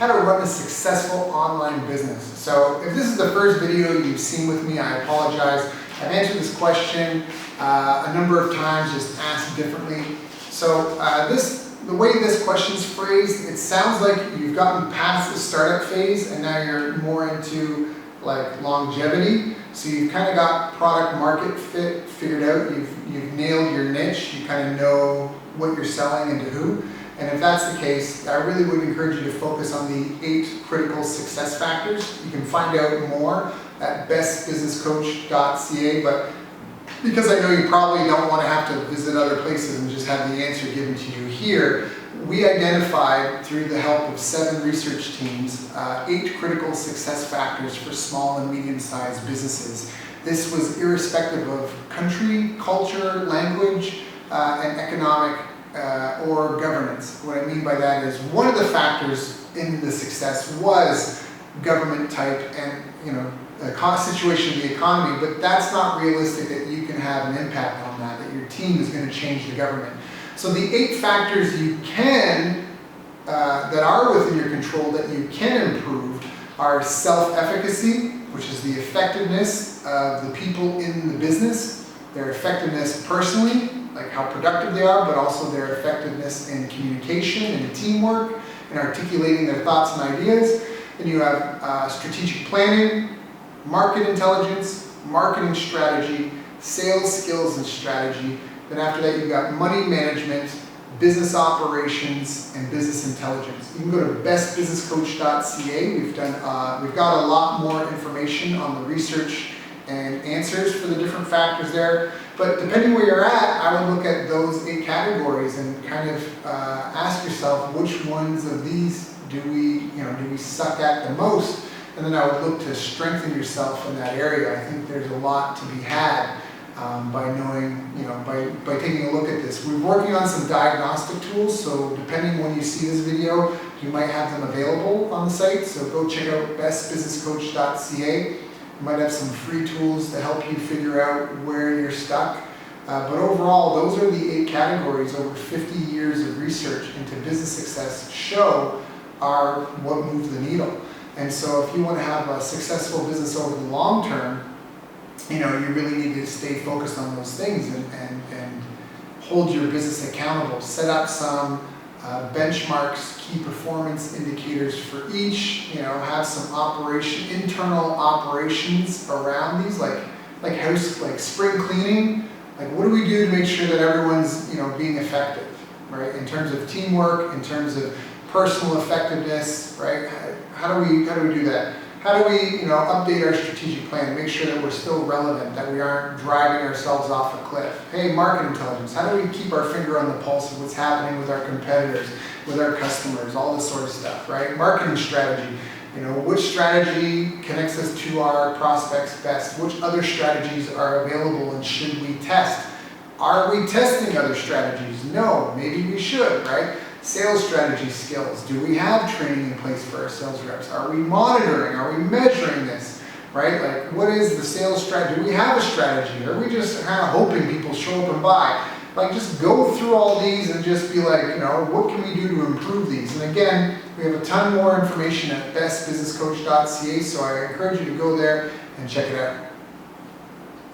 how to run a successful online business. So if this is the first video you've seen with me, I apologize. I've answered this question a number of times, just asked differently. So the way this question's phrased, it sounds like you've gotten past the startup phase and now you're more into like longevity. So you've kind of got product market fit figured out, you've nailed your niche, you kind of know what you're selling and to who. And if that's the case, I really would encourage you to focus on the 8 critical success factors. You can find out more at bestbusinesscoach.ca, but because I know you probably don't want to have to visit other places and just have the answer given to you here, we identified through the help of 7 research teams 8 critical success factors for small and medium-sized businesses. This was irrespective of country, culture, language, and economic or governance. What I mean by that is one of the factors in the success was government type and the situation of the economy, but that's not realistic that you can have an impact on that your team is going to change the government. So the 8 factors you can, that are within your control that you can improve are self-efficacy, which is the effectiveness of the people in the business, their effectiveness personally, like how productive they are, but also their effectiveness in communication and teamwork and articulating their thoughts and ideas. Then you have strategic planning, market intelligence, marketing strategy, sales skills and strategy. Then after that, you've got money management, business operations, and business intelligence. You can go to bestbusinesscoach.ca. We've got a lot more information on the research and answers for the different factors there. But depending where you're at, I would look at those 8 categories and kind of ask yourself which ones of these do we suck at the most, and then I would look to strengthen yourself in that area. I think there's a lot to be had by knowing, by taking a look at this. We're working on some diagnostic tools, so depending when you see this video, you might have them available on the site. So go check out bestbusinesscoach.ca. You might have some free tools to help you figure out where you're stuck. But overall, those are the 8 categories over 50 years of research into business success show are what move the needle. And so if you want to have a successful business over the long term, you really need to stay focused on those things and hold your business accountable. Set up some benchmarks, key performance indicators for each, have some internal operations around these, like spring cleaning. Like, what do we do to make sure that everyone's, being effective, right? In terms of teamwork, in terms of personal effectiveness, right? How do we do that? How do we, update our strategic plan, make sure that we're still relevant, that we aren't driving ourselves off a cliff? Hey, market intelligence. How do we keep our finger on the pulse of what's happening with our competitors, with our customers, all this sort of stuff, right? Marketing strategy. Which strategy connects us to our prospects best? Which other strategies are available and should we test? Are we testing other strategies? No, maybe we should, right? Sales strategy skills. Do we have training in place for our sales reps? Are we monitoring? Are we measuring this? Right? Like, what is the sales strategy? Do we have a strategy? Or are we just kind of hoping people show up and buy? Like, just go through all these and just be like, what can we do to improve these? And again, we have a ton more information at bestbusinesscoach.ca, so I encourage you to go there and check it out.